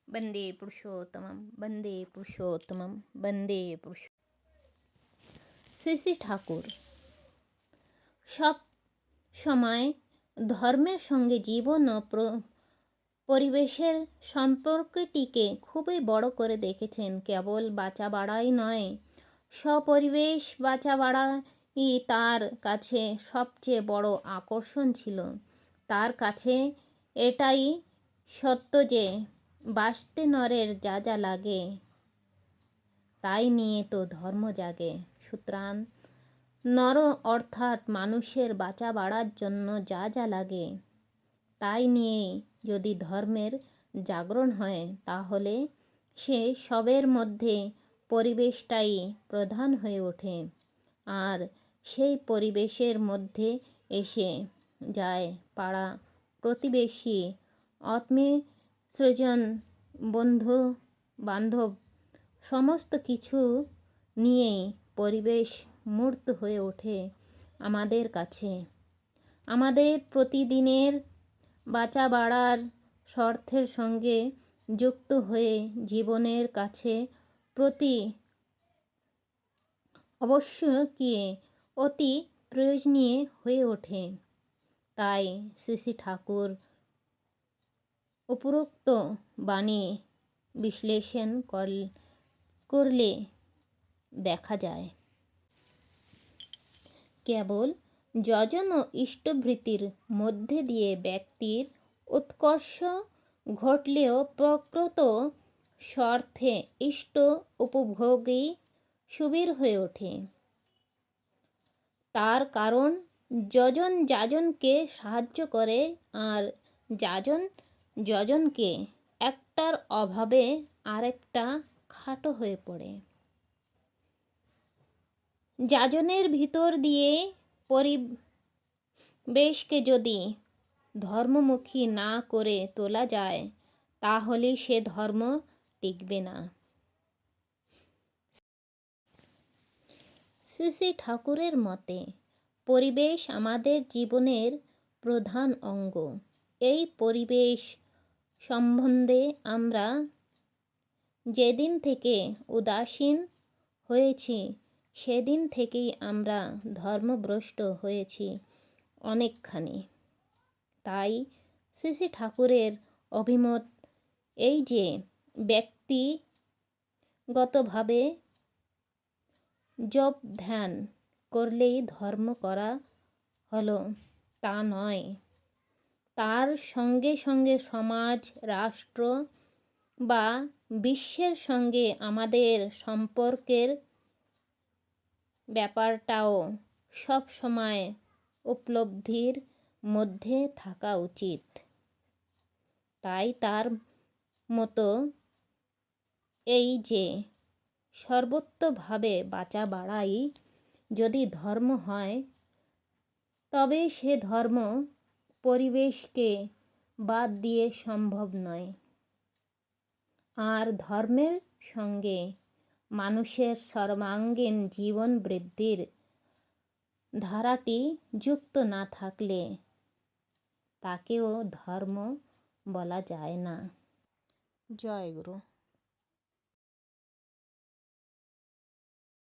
বন্দে পুরুষোত্তমম, বন্দে পুরুষোত্তমম, বন্দে পুরুষ। শ্রী শ্রী ঠাকুর সব সময় ধর্মের সঙ্গে জীবন ও পরিবেশের সম্পর্কটিকে খুবই বড় করে দেখেছেন। কেবল বাঁচা বাড়াই নয়, স্বপরিবেশ বাঁচা বাড়াই তার কাছে সবচেয়ে বড় আকর্ষণ ছিল। তার কাছে এটাই সত্য যে বাঁচতে নরের যা যা লাগে তাই নিয়ে তো ধর্ম জাগে। সুতরাং নর অর্থাৎ মানুষের বাঁচা বাড়ার জন্য যা যা লাগে তাই নিয়েই যদি ধর্মের জাগরণ হয়, তাহলে সে সবের মধ্যে পরিবেশটাই প্রধান হয়ে ওঠে। আর সেই পরিবেশের মধ্যে এসে যায় পাড়া প্রতিবেশী, আত্মীয় স্বজন, বন্ধু বান্ধব সমস্ত কিছু নিয়েই পরিবেশ মূর্ত হয়ে ওঠে আমাদের কাছে। আমাদের প্রতিদিনের বাঁচা বাড়ার স্বার্থের সঙ্গে যুক্ত হয়ে জীবনের কাছে প্রতি অবশ্যই অতি প্রয়োজনীয় হয়ে ওঠে। তাই শ্রী শ্রী ঠাকুর উপরোক্ত বাণী বিশ্লেষণ করলে দেখা যায়, কেবল যজন ও ইষ্টভৃতির মধ্যে দিয়ে ব্যক্তির উৎকর্ষ ঘটলেও প্রকৃত স্বার্থে ইষ্ট উপভোগই সুবীর হয়ে ওঠে। তার কারণ যজন যাজনকে সাহায্য করে, আর যাজন যজনকে একটার অভাবে আরেকটা খাটো হয়ে পড়ে। যাজনের ভিতর দিয়ে পরিবেশকে যদি ধর্মমুখী না করে তোলা যায়, তাহলে সে ধর্ম টিকবে না। শ্রী শ্রী ঠাকুরের মতে পরিবেশ আমাদের জীবনের প্রধান অঙ্গ। এই পরিবেশ সম্বন্ধে আমরা যেদিন থেকে উদাসীন হয়েছি, সেদিন থেকেই আমরা ধর্মভ্রষ্ট হয়েছি অনেকখানি। তাই শ্রী শ্রী ঠাকুরের অভিমত এই যে ব্যক্তিগতভাবে জপ ধ্যান করলেই ধর্ম করা হলো তা নয়, তার সঙ্গে সঙ্গে সমাজ, রাষ্ট্র বা বিশ্বের সঙ্গে আমাদের সম্পর্কের ব্যাপারটাও সব সময় উপলব্ধির মধ্যে থাকা উচিত। তাই তার মতো এই যে সর্বতোভাবে বাঁচা বাড়াই যদি ধর্ম হয়, তবে সে ধর্ম পরিবেশকে বাদ দিয়ে সম্ভব নয়। আর ধর্মের সঙ্গে মানুষের সর্বাঙ্গীন জীবন বৃদ্ধির ধারাটি যুক্ত না থাকলে তাকেও ধর্ম বলা যায় না। জয় গুরু।